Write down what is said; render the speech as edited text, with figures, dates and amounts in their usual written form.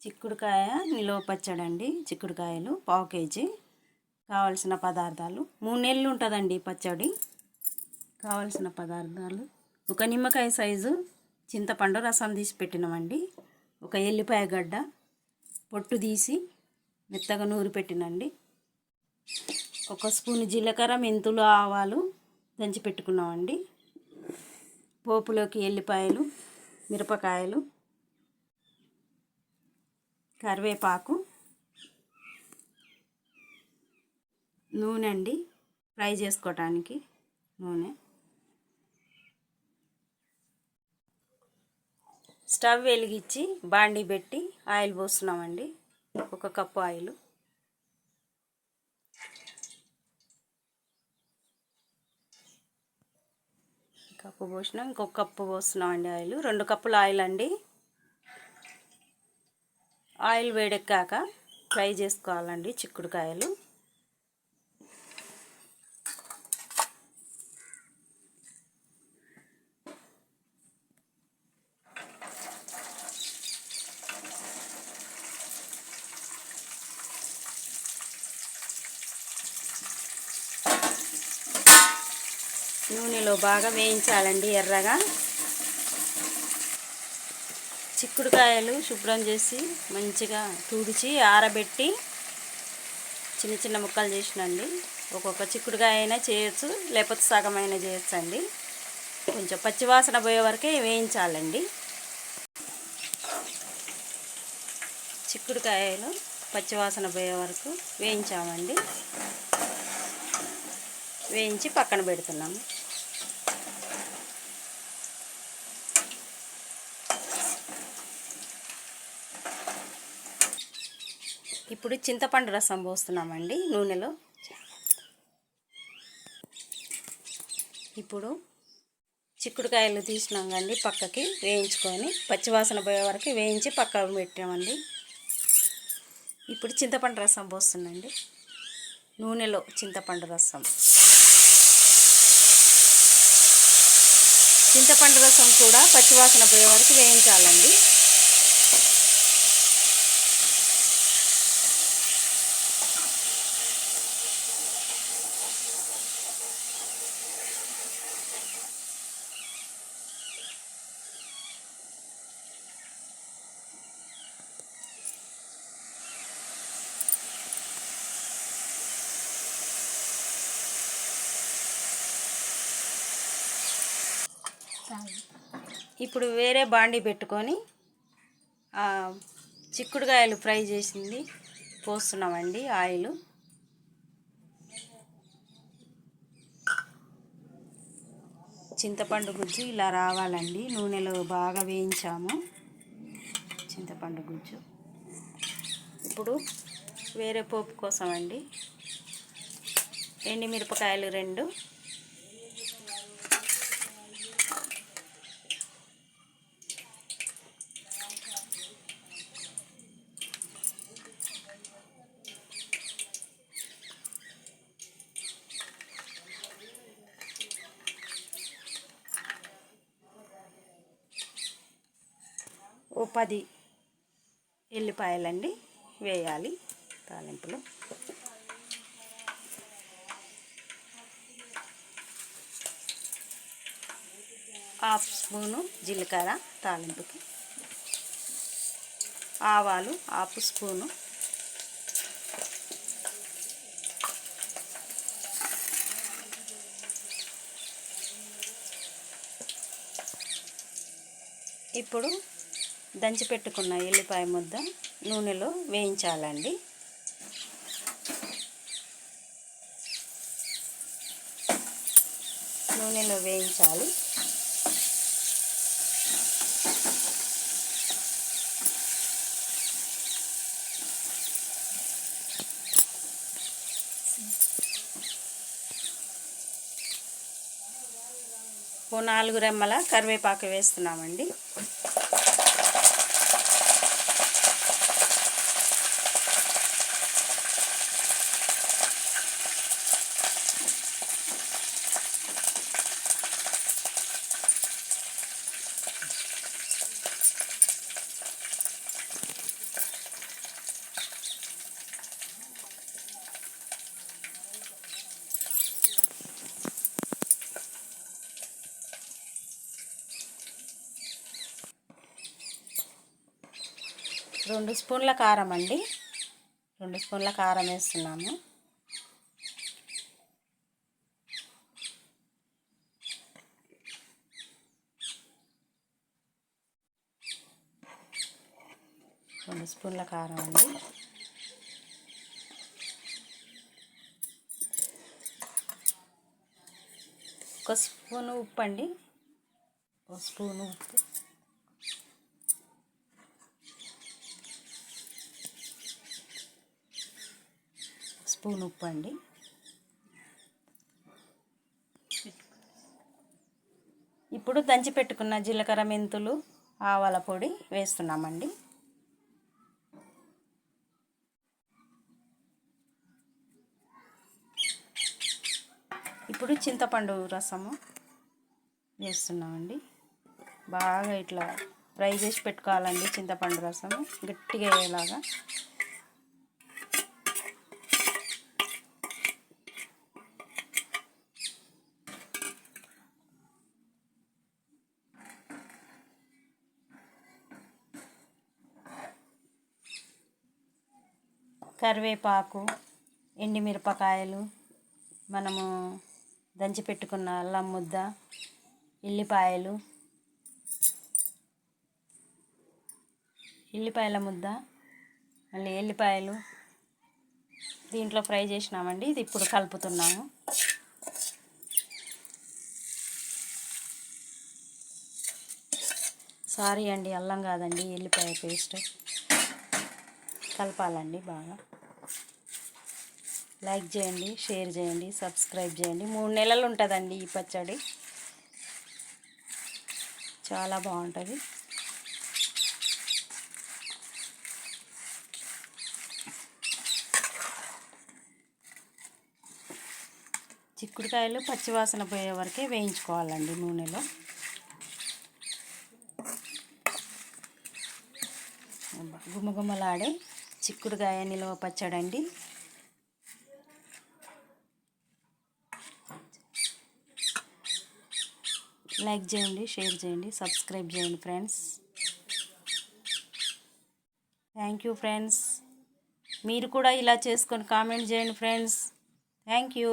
చిక్కుడుకాయ నిలువ పచ్చడి అండి. చిక్కుడుకాయలు పావు కేజీ. కావలసిన పదార్థాలు 3 నెలలు ఉంటుందండి పచ్చడి. కావలసిన పదార్థాలు: ఒక నిమ్మకాయ సైజు చింతపండు రసం తీసి పెట్టినామండి, ఒక ఎల్లిపాయ గడ్డ పొట్టు తీసి మెత్తగా నూరి పెట్టినండి, ఒక స్పూన్ జీలకర్ర, మెంతులు, ఆవాలు దంచి పెట్టుకున్నామండి, పోపులోకి ఎల్లిపాయలు, మిరపకాయలు, కరివేపాకు, నూనె అండి, ఫ్రై చేసుకోవటానికి నూనె. స్టవ్ వెలిగించి బాండీ పెట్టి ఆయిల్ పోస్తున్నామండి. 1 cup oil. కప్పు పోసినాం, ఇంకొక కప్పు పోస్తున్నామండి ఆయిల్. 2 కప్పుల ఆయిల్ అండి. ఆయిల్ వేడెక్కాక ఫ్రై చేసుకోవాలండి చిక్కుడుకాయలు. నూనెలో బాగా వేయించాలండి ఎర్రగా. చిక్కుడుకాయలు శుభ్రం చేసి మంచిగా తుడిచి ఆరబెట్టి చిన్న చిన్న ముక్కలు చేసినండి. ఒక్కొక్క చిక్కుడుకాయ అయినా చేయొచ్చు, లేకపోతే సగం అయినా చేయొచ్చు అండి. కొంచెం పచ్చివాసన పోయే వరకే వేయించాలండి. చిక్కుడుకాయలు పచ్చివాసన పోయే వరకు వేయించామండి. వేయించి పక్కన పెడుతున్నాము. ఇప్పుడు చింతపండు రసం పోస్తున్నామండి నూనెలో. ఇప్పుడు చిక్కుడుకాయలు తీసినాం కండి, పక్కకి వేయించుకొని పచ్చివాసన పోయే వరకు వేయించి పక్కకు పెట్టామండి. ఇప్పుడు చింతపండు రసం పోస్తుందండి నూనెలో. చింతపండు రసం కూడా పచ్చివాసన పోయే వరకు వేయించాలండి. ఇప్పుడు వేరే బాండీ పెట్టుకొని చిక్కుడుకాయలు ఫ్రై చేసింది పోస్తున్నామండి ఆయిల్. చింతపండు గుజ్జు ఇలా రావాలండి. నూనెలో బాగా వేయించాము చింతపండు గుజ్జు. ఇప్పుడు వేరే పోపు కోసం అండి ఎండుమిరపకాయలు 2, ఓ 10 ఎల్లిపాయలండి వేయాలి తాలింపులో. హాఫ్ స్పూను జీలకర్ర తాలింపుకి, ఆవాలు 1/2 స్పూను, ఇప్పుడు దంచి పెట్టుకున్న ఎల్లిపాయ ముద్ద నూనెలో వేయించాలండి. నూనెలో వేయించాలి. ఓ 4 రెమ్మల కరివేపాకు వేస్తున్నామండి. 2 స్పూన్ల కారం అండి, 2 స్పూన్ల కారం వేస్తున్నాము. రెండు స్పూన్ల కారం అండి. ఒక స్పూను ఉప్పు అండి, ఒక స్పూను ఉప్పు, స్పూన్ ఉప్పు అండి. ఇప్పుడు దంచి పెట్టుకున్న జీలకర్ర, మెంతులు, ఆవాల పొడి వేస్తున్నామండి. ఇప్పుడు చింతపండు రసము వేస్తున్నామండి. బాగా ఇట్లా ఫ్రై చేసి పెట్టుకోవాలండి. చింతపండు రసము గట్టిగా అయ్యేలాగా. కరివేపాకు, ఎండుమిరపకాయలు, మనము దంచి పెట్టుకున్న అల్లం ముద్ద, ఎల్లిపాయల ముద్ద, మళ్ళీ ఎల్లిపాయలు దీంట్లో ఫ్రై చేసినామండి. ఇది ఇప్పుడు కలుపుతున్నాము. సారీ అండి, అల్లం కాదండి, ఎల్లిపాయ పేస్ట్. కలపాలండి బాగా. లైక్ చేయండి, షేర్ చేయండి, సబ్స్క్రైబ్ చేయండి. 3 నెలలు ఉంటుందండి ఈ పచ్చడి, చాలా బాగుంటుంది. చిక్కుడుకాయలు పచ్చివాసన పోయే వరకే వేయించుకోవాలండి నూనెలో. గుమగుమలాడే చిక్కుడుకాయ నిల్వ పచ్చడండి. లైక్ చేయండి, షేర్ చేయండి, సబ్స్క్రైబ్ చేయండి ఫ్రెండ్స్. Thank you friends. మీరు కూడా ఇలా చేసుకొని కామెంట్ చేయండి ఫ్రెండ్స్. Thank you.